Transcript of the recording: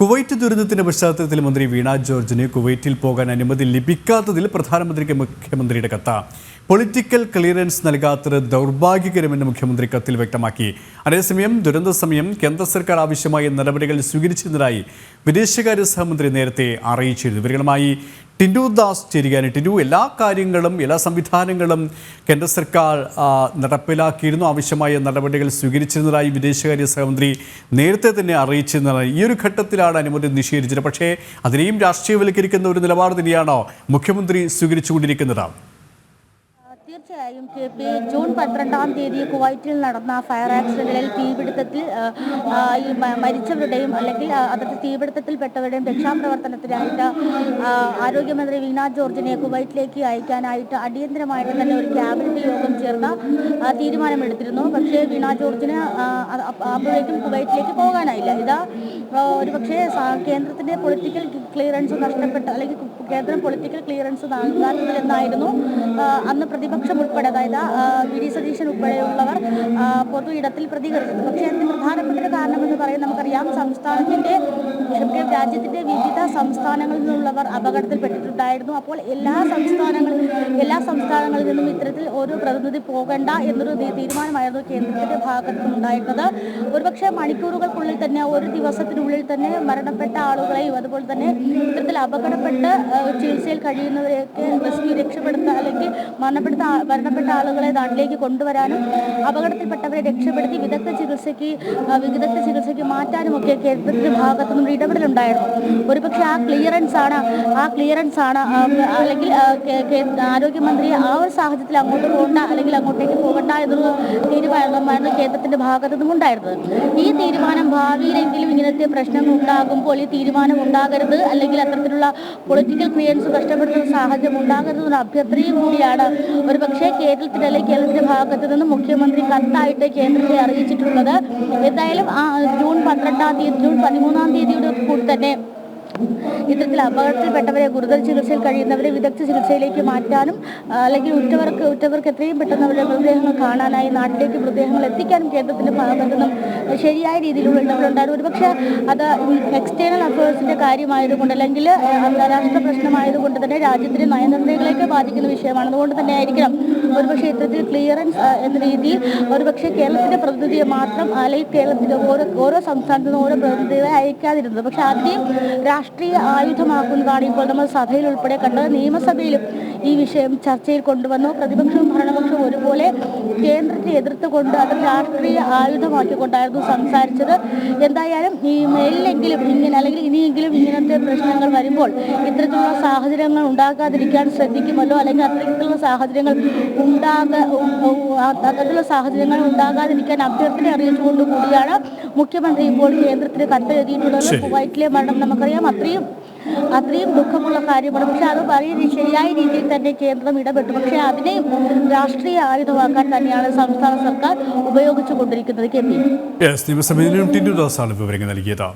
Kuwait ദുരന്തത്തിന്റെ പശ്ചാത്തലത്തിൽ മന്ത്രി വീണ ജോർജിന് കുവൈറ്റിൽ പോകാൻ അനുമതി ലഭിക്കാത്തതിൽ പ്രധാനമന്ത്രിക്ക് മുഖ്യമന്ത്രിയുടെ കത്ത്. പൊളിറ്റിക്കൽ ക്ലിയറൻസ് നൽകാത്തത് ദൗർഭാഗ്യകരമെന്ന് മുഖ്യമന്ത്രി കത്തിൽ വ്യക്തമാക്കി. അതേസമയം ദുരന്ത സമയം കേന്ദ്ര സർക്കാർ ആവശ്യമായ നടപടികൾ സ്വീകരിച്ചിരുന്നതായി വിദേശകാര്യ സഹമന്ത്രി നേരത്തെ അറിയിച്ചിരുന്നു. ഇവരുമായി ടിൻഡു ദാസ് ചേരുകയാണ്. ടിൻഡു, എല്ലാ കാര്യങ്ങളും എല്ലാ സംവിധാനങ്ങളും കേന്ദ്ര സർക്കാർ നടപ്പിലാക്കിയിരുന്നു, ആവശ്യമായ നടപടികൾ സ്വീകരിച്ചിരുന്നതായി വിദേശകാര്യ സഹമന്ത്രി നേരത്തെ തന്നെ അറിയിച്ചിരുന്നതായി. ഈ ഒരു ഘട്ടത്തിലാണ് അനുമതി നിഷേധിച്ചത്. പക്ഷേ അതിനെയും രാഷ്ട്രീയവൽക്കരിക്കുന്ന ഒരു നിലപാട് തന്നെയാണോ മുഖ്യമന്ത്രി സ്വീകരിച്ചുകൊണ്ടിരിക്കുന്നത്? തീർച്ചയായും ജൂൺ 12-ാം തീയതി കുവൈറ്റിൽ നടന്ന ഫയർ ആക്സിഡന്റിൽ തീപിടുത്തത്തിൽ മരിച്ചവരുടെയും അല്ലെങ്കിൽ അതിൽ തീപിടുത്തത്തിൽപ്പെട്ടവരുടെയും രക്ഷാപ്രവർത്തനത്തിനായിട്ട് ആരോഗ്യമന്ത്രി വീണ ജോർജിനെ കുവൈറ്റിലേക്ക് അയക്കാനായിട്ട് അടിയന്തരമായിട്ട് തന്നെ ഒരു ക്യാബിനറ്റ് യോഗം ചേർന്ന തീരുമാനമെടുത്തിരുന്നു. പക്ഷേ വീണ ജോർജിന് അപ്പോഴേക്കും കുവൈറ്റിലേക്ക് പോകാനായില്ല. ഇത് ഒരുപക്ഷെ കേന്ദ്രത്തിന്റെ പൊളിറ്റിക്കൽ ക്ലിയറൻസ് നഷ്ടപ്പെട്ട അല്ലെങ്കിൽ കേന്ദ്രം പൊളിറ്റിക്കൽ ക്ലിയറൻസ് നൽകാത്തതിലെന്നായിരുന്നു അന്ന് പ്രതിപക്ഷം ഉൾപ്പെടെ, അതായത് വി.ഡി. സതീശൻ ഉൾപ്പെടെയുള്ളവർ പൊതു ഇടത്തിൽ പ്രതികരിച്ചത്. പക്ഷേ അതിന് പ്രധാനപ്പെട്ട ഒരു കാരണമെന്ന് പറയുന്നത് നമുക്കറിയാം, രാജ്യത്തിന്റെ വിവിധ സംസ്ഥാനങ്ങളിൽ നിന്നുള്ളവർ അപകടത്തിൽപ്പെട്ടിട്ടുണ്ടായിരുന്നു. അപ്പോൾ എല്ലാ സംസ്ഥാനങ്ങളിൽ നിന്നും ഇത്തരത്തിൽ ഒരു പ്രതിനിധി പോകണ്ട എന്നൊരു തീരുമാനമായിരുന്നു കേന്ദ്രത്തിന്റെ ഭാഗത്തു നിന്നുണ്ടായിരുന്നത്. ഒരുപക്ഷെ മണിക്കൂറുകൾക്കുള്ളിൽ തന്നെ, ഒരു ദിവസത്തിനുള്ളിൽ തന്നെ മരണപ്പെട്ട ആളുകളെയും അതുപോലെ തന്നെ ഇത്തരത്തിൽ അപകടപ്പെട്ട് ചികിത്സയിൽ കഴിയുന്നവരെയൊക്കെ രക്ഷപ്പെടുത്തുക അല്ലെങ്കിൽ മരണപ്പെട്ട ആളുകളെ നാട്ടിലേക്ക് കൊണ്ടുവരാനും അപകടത്തിൽപ്പെട്ടവരെ രക്ഷപ്പെടുത്തി വിദഗ്ധ ചികിത്സയ്ക്ക് മാറ്റാനും ഒക്കെ കേന്ദ്രത്തിന്റെ ഭാഗത്തു നിന്നും ഇടപെടലുണ്ടായിരുന്നു. ഒരുപക്ഷെ ആ ക്ലിയറൻസ് ആണ് അല്ലെങ്കിൽ ആരോഗ്യമന്ത്രി ആ ഒരു സാഹചര്യത്തിൽ അങ്ങോട്ട് പോകണ്ട അല്ലെങ്കിൽ അങ്ങോട്ടേക്ക് പോകണ്ട എന്നൊരു തീരുമാനമായിരുന്നു കേന്ദ്രത്തിന്റെ ഭാഗത്തു നിന്നും ഉണ്ടായിരുന്നത്. ഈ തീരുമാനം ഭാവിയിലെങ്കിലും ഇങ്ങനത്തെ പ്രശ്നങ്ങൾ ഉണ്ടാകുമ്പോൾ ഈ തീരുമാനം ഉണ്ടാകരുത്, അല്ലെങ്കിൽ അത്തരത്തിലുള്ള പൊളിറ്റിക്കൽ ക്ലിയറൻസ് നഷ്ടപ്പെടുന്ന സാഹചര്യം ഉണ്ടാകരുതെന്ന അഭ്യർത്ഥനയും കൂടിയാണ് ഒരുപക്ഷെ കേരളത്തിന്റെ ഭാഗത്തു നിന്നും മുഖ്യമന്ത്രി കത്തായിട്ട് കേന്ദ്രത്തെ അറിയിച്ചിട്ടുള്ളത്. എന്തായാലും ജൂൺ 13-ാം തീയതിയോട് കൂടി തന്നെ ഇത്തരത്തിൽ അപകടത്തിൽപ്പെട്ടവരെ, ഗുരുതര ചികിത്സയിൽ കഴിയുന്നവരെ വിദഗ്ധ ചികിത്സയിലേക്ക് മാറ്റാനും അല്ലെങ്കിൽ ഉറ്റവർക്ക് എത്രയും പെട്ടെന്ന് അവരുടെ മൃതദേഹങ്ങൾ കാണാനായി നാട്ടിലേക്ക് മൃതദേഹങ്ങൾ എത്തിക്കാനും കേന്ദ്രത്തിന്റെ ഭാഗത്തു നിന്നും ശരിയായ രീതിയിലുള്ള ഇടപെടലുണ്ടായിരുന്നു. ഒരുപക്ഷെ അത് എക്സ്റ്റേണൽ അഫയേഴ്സിന്റെ കാര്യമായതുകൊണ്ട് അല്ലെങ്കിൽ അന്താരാഷ്ട്ര പ്രശ്നമായതുകൊണ്ട് തന്നെ രാജ്യത്തിന്റെ നയനിർണ്ണയങ്ങളെയൊക്കെ ബാധിക്കുന്ന വിഷയമാണ്. അതുകൊണ്ട് തന്നെ ആയിരിക്കണം ഒരുപക്ഷെ ഇത്തരത്തിൽ ക്ലിയറൻസ് എന്ന രീതിയിൽ ഒരുപക്ഷെ കേരളത്തിന്റെ പ്രതിനിധിയെ മാത്രം അല്ലെങ്കിൽ കേരളത്തിന്റെ ഓരോ സംസ്ഥാനത്തു നിന്നും ഓരോ പ്രതിനിധികളെ അയക്കാതിരുന്നത്. പക്ഷെ അതിനെയും രാഷ്ട്രീയ ആയുധമാക്കുന്നതാണ് ഇപ്പോൾ നമ്മൾ സഭയിൽ ഉൾപ്പെടെ കണ്ടത്. നിയമസഭയിലും ഈ വിഷയം ചർച്ചയിൽ കൊണ്ടുവന്നു. പ്രതിപക്ഷവും ഭരണപക്ഷവും ഒരുപോലെ കേന്ദ്രത്തെ എതിർത്തുകൊണ്ട് അത് രാഷ്ട്രീയ ആയുധമാക്കിക്കൊണ്ടായിരുന്നു സംസാരിച്ചത്. എന്തായാലും ഈ മേലിലെങ്കിലും അല്ലെങ്കിൽ ഇനിയെങ്കിലും ഇങ്ങനത്തെ പ്രശ്നങ്ങൾ വരുമ്പോൾ ഇത്തരത്തിലുള്ള സാഹചര്യങ്ങൾ ഉണ്ടാകാതിരിക്കാൻ ശ്രദ്ധിക്കുമല്ലോ, അല്ലെങ്കിൽ അത്തരത്തിലുള്ള സാഹചര്യങ്ങൾ ഉണ്ടാകാതിരിക്കാൻ അഭ്യർത്ഥന അറിയിച്ചുകൊണ്ട് കൂടിയാണ് മുഖ്യമന്ത്രി ഇപ്പോൾ കേന്ദ്രത്തിന് കത്ത് എഴുതിയിട്ടുള്ളത്. കുവൈറ്റിലെ മരണം നമുക്കറിയാം, അത്രയും ദുഃഖമുള്ള കാര്യമാണ്. പക്ഷെ അത് ശരിയായ രീതിയിൽ തന്നെ കേന്ദ്രം ഇടപെട്ടു. പക്ഷെ അതിനെയും രാഷ്ട്രീയ ആയുധമാക്കാൻ തന്നെയാണ് സംസ്ഥാന സർക്കാർ ഉപയോഗിച്ചു കൊണ്ടിരിക്കുന്നത്. നിയമസഭയിലും ടിൻഡു ദാസാണ് വിവരങ്ങൾ നൽകിയത്.